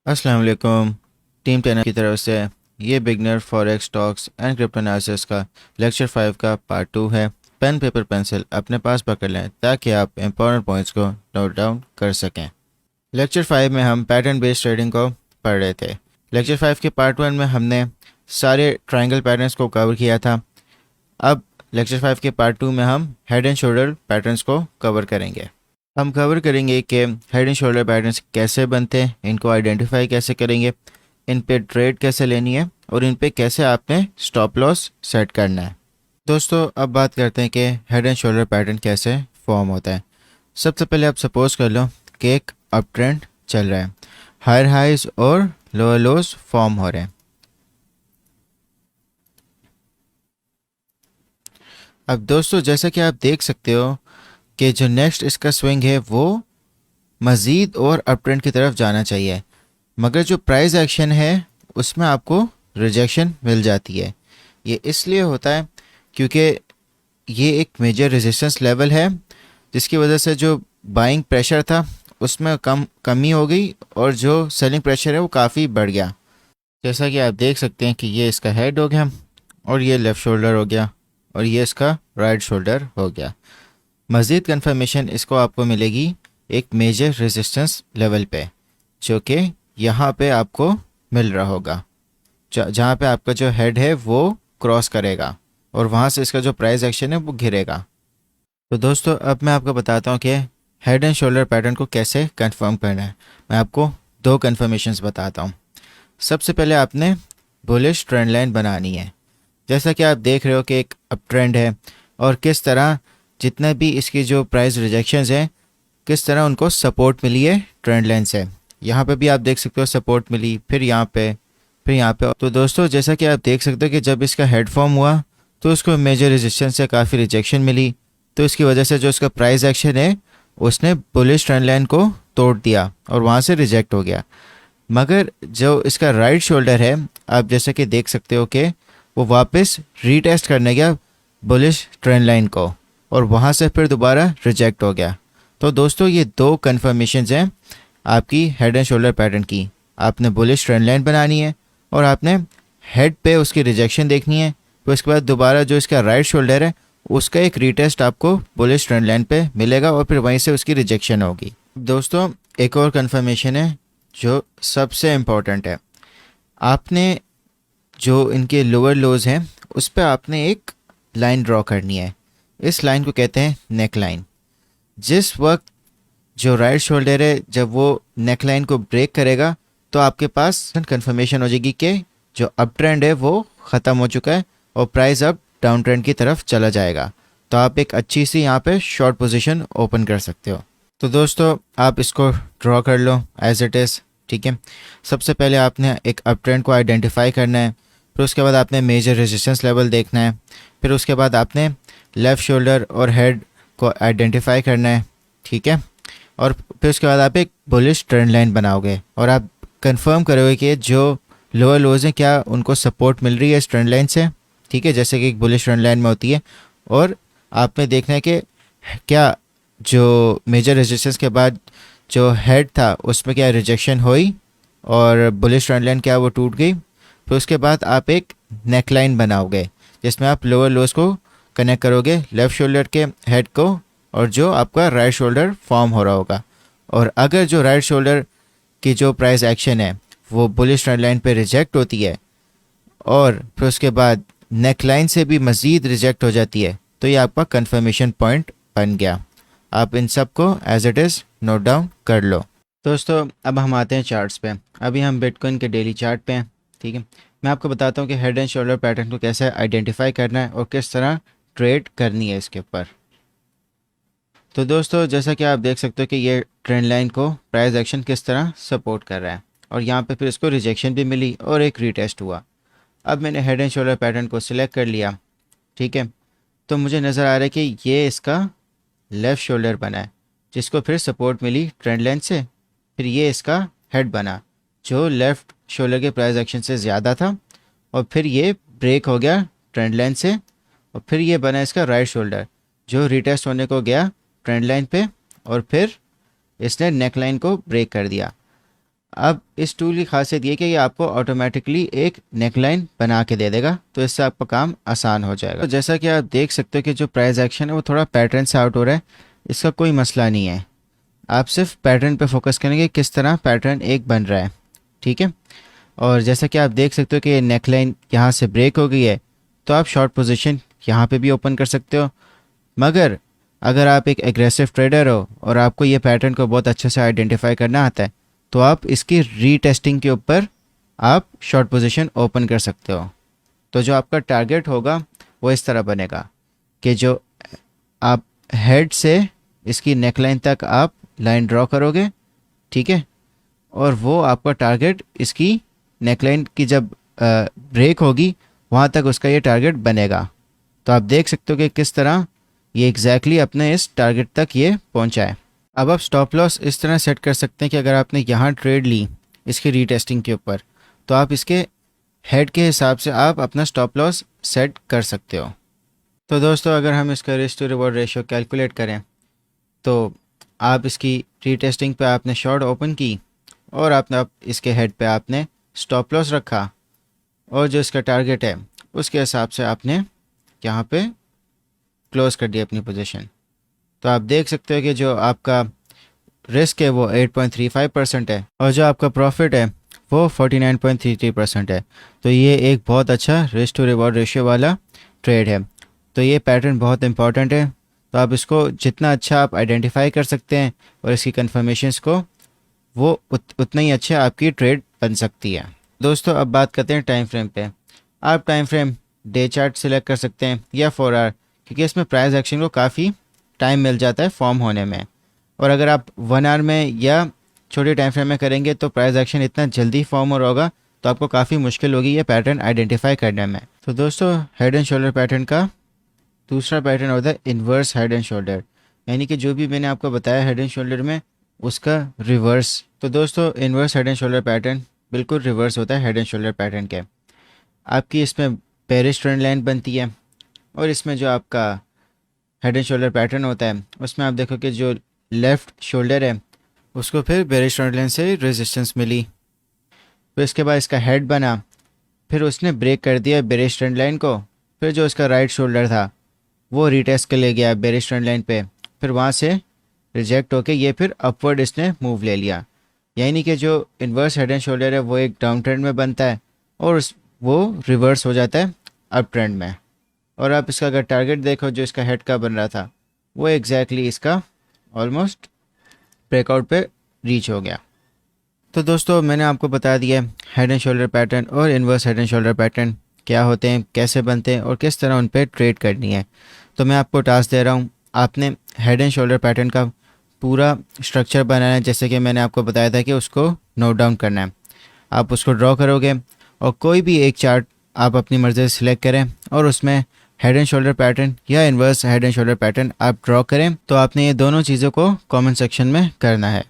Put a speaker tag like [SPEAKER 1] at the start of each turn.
[SPEAKER 1] अस्सलाम वालेकुम। Team tenor की तरफ से ये beginner forex stocks and crypto analysis का लेक्चर 5 का पार्ट 2 है। पेन पेपर पेंसिल अपने पास पकड़ लें ताकि आप इंपॉर्टेंट पॉइंट्स को नोट डाउन कर सकें। लेक्चर 5 में हम पैटर्न बेस्ड ट्रेडिंग को पढ़ रहे थे। लेक्चर 5 के पार्ट 1 में हमने सारे ट्रायंगल पैटर्न्स को कवर किया था। अब लेक्चर 5 के पार्ट 2 में हम हेड एंड शोल्डर पैटर्न्स को कवर करेंगे। हम कवर करेंगे कि हेड एंड शोल्डर पैटर्न्स कैसे बनते हैं, इनको आइडेंटिफाई कैसे करेंगे, इन पे ट्रेड कैसे लेनी है और इन पे कैसे आपने स्टॉप लॉस सेट करना है। दोस्तों अब बात करते हैं कि हेड एंड शोल्डर पैटर्न कैसे फॉर्म होता है। सबसे पहले आप सपोज कर लो कि एक अप ट्रेंड चल रहा है, हायर हाइज और लोअर लोज फॉर्म हो रहे हैं। अब दोस्तों जैसा कि आप देख सकते हो कि जो नेक्स्ट इसका स्विंग है वो मज़ीद और अप ट्रेंड की तरफ जाना चाहिए, मगर जो प्राइस एक्शन है उसमें आपको रिजेक्शन मिल जाती है। ये इसलिए होता है क्योंकि ये एक मेजर रेजिस्टेंस लेवल है, जिसकी वजह से जो बाइंग प्रेशर था उसमें कमी हो गई और जो सेलिंग प्रेशर है वो काफ़ी बढ़ गया। जैसा कि आप देख सकते हैं कि ये इसका हेड हो गया और ये लेफ़्ट शोल्डर हो गया और ये इसका राइट शोल्डर हो गया। मज़ीद कन्फर्मेशन इसको आपको मिलेगी एक मेजर रेजिस्टेंस लेवल पे, जो कि यहाँ पे आपको मिल रहा होगा, जहाँ पे आपका जो हेड है वो क्रॉस करेगा और वहाँ से इसका जो प्राइस एक्शन है वो गिरेगा। तो दोस्तों अब मैं आपको बताता हूँ कि हेड एंड शोल्डर पैटर्न को कैसे कंफर्म करना है। मैं आपको दो कन्फर्मेशंस बताता हूँ। सबसे पहले आपने बुलिश ट्रेंड लाइन बनानी है। जैसा कि आप देख रहे हो कि एक अप ट्रेंड है और किस तरह जितने भी इसकी जो प्राइस रिजेक्शंस हैं किस तरह उनको सपोर्ट मिली है ट्रेंड लाइन से। यहाँ पे भी आप देख सकते हो सपोर्ट मिली, फिर यहाँ पे, फिर यहाँ पे। तो दोस्तों जैसा कि आप देख सकते हो कि जब इसका हेड फॉर्म हुआ तो उसको मेजर रेजिस्टेंस से काफ़ी रिजेक्शन मिली, तो इसकी वजह से जो इसका प्राइस एक्शन है उसने बुलिश ट्रेंड लाइन को तोड़ दिया और वहाँ से रिजेक्ट हो गया। मगर जो इसका राइट शोल्डर है आप जैसा कि देख सकते हो कि वो वापस रीटेस्ट करने गया बुलिश ट्रेंड लाइन को और वहाँ से फिर दोबारा रिजेक्ट हो गया। तो दोस्तों ये दो कन्फर्मेशंस हैं आपकी हेड एंड शोल्डर पैटर्न की। आपने बुलिश ट्रेंड लाइन बनानी है और आपने हेड पे उसकी रिजेक्शन देखनी है, तो इसके बाद दोबारा जो इसका राइट शोल्डर है उसका एक रीटेस्ट आपको बुलिश ट्रेंड लाइन पे मिलेगा और फिर वहीं से उसकी रिजेक्शन होगी। दोस्तों एक और कन्फर्मेशन है जो सबसे इम्पॉर्टेंट है। आपने जो इनके लोअर लोज हैं उस पर आपने एक लाइन ड्रॉ करनी है। इस लाइन को कहते हैं नेक लाइन। जिस वक्त जो राइट शोल्डर है जब वो नेक लाइन को ब्रेक करेगा तो आपके पास कंफर्मेशन हो जाएगी कि जो अप ट्रेंड है वो ख़त्म हो चुका है और प्राइस अब डाउन ट्रेंड की तरफ चला जाएगा। तो आप एक अच्छी सी यहाँ पे शॉर्ट पोजीशन ओपन कर सकते हो। तो दोस्तों आप इसको ड्रॉ कर लो एज इट इज़, ठीक है। सबसे पहले आपने एक अप ट्रेंड को आइडेंटिफाई करना है, फिर उसके बाद आपने मेजर रेजिस्टेंस लेवल देखना है, फिर उसके बाद आपने लेफ़्ट शोल्डर और हेड को आइडेंटिफाई करना है, ठीक है। और फिर उसके बाद आप एक बुलिश ट्रेंड लाइन बनाओगे और आप कंफर्म करोगे कि जो लोअर लोज हैं क्या उनको सपोर्ट मिल रही है इस ट्रेंड लाइन से, ठीक है, जैसे कि एक बुलिश ट्रेंड लाइन में होती है। और आपने देखना है कि क्या जो मेजर रेजिस्टेंस के बाद जो हेड था उसमें क्या रिजेक्शन हुई और बुलिश ट्रेंड लाइन क्या वो टूट गई। फिर उसके बाद आप एक नेक लाइन बनाओगे जिसमें आप लोअर लोज को कनेक्ट करोगे लेफ़्ट शोल्डर के हेड को और जो आपका राइट शोल्डर फॉर्म हो रहा होगा। और अगर जो राइट शोल्डर की जो प्राइस एक्शन है वो बुलिश ट्रेंड लाइन पे रिजेक्ट होती है और फिर उसके बाद नेक लाइन से भी मज़ीद रिजेक्ट हो जाती है तो ये आपका कंफर्मेशन पॉइंट बन गया। आप इन सब को as it is note down कर लो। दोस्तों अब हम आते हैं चार्ट्स पे। अभी हम बिटकॉइन के डेली चार्ट पे हैं, ठीक है। मैं आपको बताता हूँ कि हेड एंड शोल्डर पैटर्न को कैसे आइडेंटिफाई करना है और किस तरह ट्रेड करनी है इसके ऊपर। तो दोस्तों जैसा कि आप देख सकते हो कि ये ट्रेंड लाइन को प्राइस एक्शन किस तरह सपोर्ट कर रहा है और यहाँ पे फिर इसको रिजेक्शन भी मिली और एक रीटेस्ट हुआ। अब मैंने हेड एंड शोल्डर पैटर्न को सिलेक्ट कर लिया, ठीक है। तो मुझे नज़र आ रहा है कि ये इसका लेफ़्ट शोल्डर बना है जिसको फिर सपोर्ट मिली ट्रेंड लाइन से। फिर ये इसका हेड बना जो लेफ़्ट शोल्डर के प्राइस एक्शन से ज़्यादा था और फिर ये ब्रेक हो गया ट्रेंड लाइन से। और फिर ये बना इसका राइट शोल्डर जो रिटेस्ट होने को गया ट्रेंड लाइन पे और फिर इसने नेक लाइन को ब्रेक कर दिया। अब इस टूल की खासियत ये कि ये आपको ऑटोमेटिकली एक नेकलाइन बना के दे देगा, तो इससे आपका काम आसान हो जाएगा। तो जैसा कि आप देख सकते हो कि जो प्राइस एक्शन है वो थोड़ा पैटर्न से आउट हो रहा है, इसका कोई मसला नहीं है। आप सिर्फ पैटर्न पे फोकस करेंगे, किस तरह पैटर्न एक बन रहा है, ठीक है। और जैसा कि आप देख सकते हो कि नेकलाइन यहाँ से ब्रेक हो गई है, तो आप शॉर्ट पोजीशन यहाँ पे भी ओपन कर सकते हो। मगर अगर आप एक एग्रेसिव ट्रेडर हो और आपको ये पैटर्न को बहुत अच्छे से आइडेंटिफाई करना आता है, तो आप इसकी रीटेस्टिंग के ऊपर आप शॉर्ट पोजीशन ओपन कर सकते हो। तो जो आपका टारगेट होगा वो इस तरह बनेगा कि जो आप हेड से इसकी नेकलाइन तक आप लाइन ड्रॉ करोगे, ठीक है। और वो आपका टारगेट इसकी नेकलाइन की जब ब्रेक होगी वहाँ तक उसका ये टारगेट बनेगा। तो आप देख सकते हो कि किस तरह ये एग्जैक्टली अपने इस टारगेट तक ये पहुँचा है। अब आप स्टॉप लॉस इस तरह सेट कर सकते हैं कि अगर आपने यहाँ ट्रेड ली इसकी रीटेस्टिंग के ऊपर, तो आप इसके हेड के हिसाब से आप अपना स्टॉप लॉस सेट कर सकते हो। तो दोस्तों अगर हम इसका risk to reward ratio calculate करें, तो आप इसकी रीटेस्टिंग पे आपने शॉर्ट ओपन की और आपने आप इसके हेड पे आपने स्टॉप लॉस रखा, और जो इसका टारगेट है उसके हिसाब से आपने यहाँ पे क्लोज कर दिया अपनी पोजीशन। तो आप देख सकते हो कि जो आपका रिस्क है वो 8.35% है और जो आपका प्रॉफिट है वो 49.33% है। तो ये एक बहुत अच्छा रिस्क टू रिवॉर्ड रेशियो वाला ट्रेड है। तो ये पैटर्न बहुत इंपॉर्टेंट है, तो आप इसको जितना अच्छा आप आइडेंटिफाई कर सकते हैं और इसकी कन्फर्मेशंस को, वो उतना ही अच्छा आपकी ट्रेड बन सकती है। दोस्तों अब बात करते हैं टाइम फ्रेम पे। आप time frame day chart select कर सकते हैं या 4 आवर, क्योंकि इसमें प्राइस एक्शन को काफ़ी टाइम मिल जाता है फॉर्म होने में। और अगर आप 1 आवर में या छोटे टाइम फ्रेम में करेंगे तो प्राइस एक्शन इतना जल्दी फॉर्म हो रहा होगा, तो आपको काफ़ी मुश्किल होगी ये पैटर्न आइडेंटिफाई करने में। तो दोस्तों हेड एंड शोल्डर पैटर्न का दूसरा पैटर्न होता है इन्वर्स हेड एंड शोल्डर, यानी कि जो भी मैंने आपको बताया हेड एंड शोल्डर में उसका रिवर्स। तो दोस्तों inverse head and shoulder pattern बिल्कुल रिवर्स होता है हेड एंड शोल्डर पैटर्न के। आपकी इसमें बेरिश ट्रेंड लाइन बनती है और इसमें जो आपका हेड एंड शोल्डर पैटर्न होता है उसमें आप देखो कि जो लेफ़्ट शोल्डर है उसको फिर बेरिश ट्रेंड लाइन से रेजिस्टेंस मिली, फिर इसके बाद इसका हेड बना, फिर उसने ब्रेक कर दिया बेरिश ट्रेंड लाइन को, फिर जो इसका राइट शोल्डर था वो रीटेस्ट के ले गया बेरिश ट्रेंड लाइन पे, फिर वहाँ से रिजेक्ट होके ये फिर अपवर्ड इसने मूव ले लिया। यानी कि जो इन्वर्स हेड एंड शोल्डर है वो एक डाउन ट्रेंड में बनता है और वो रिवर्स हो जाता है अप ट्रेंड में। और आप इसका अगर टारगेट देखो जो इसका हेड का बन रहा था वो एग्जैक्टली इसका ऑलमोस्ट ब्रेकआउट पे रीच हो गया। तो दोस्तों मैंने आपको बता दिया हेड एंड शोल्डर पैटर्न और inverse head and shoulder pattern क्या होते हैं, कैसे बनते हैं और किस तरह उन पर ट्रेड करनी है। तो मैं आपको टास्क दे रहा हूँ, आपने हेड एंड शोल्डर पैटर्न का पूरा स्ट्रक्चर बनाना है, जैसे कि मैंने आपको बताया था कि उसको नोट डाउन करना है। आप उसको ड्रॉ करोगे और कोई भी एक चार्ट आप अपनी मर्ज़ी से सिलेक्ट करें और उसमें हेड एंड शोल्डर पैटर्न या inverse head and shoulder pattern आप ड्रॉ करें। तो आपने ये दोनों चीज़ों को कमेंट सेक्शन में करना है।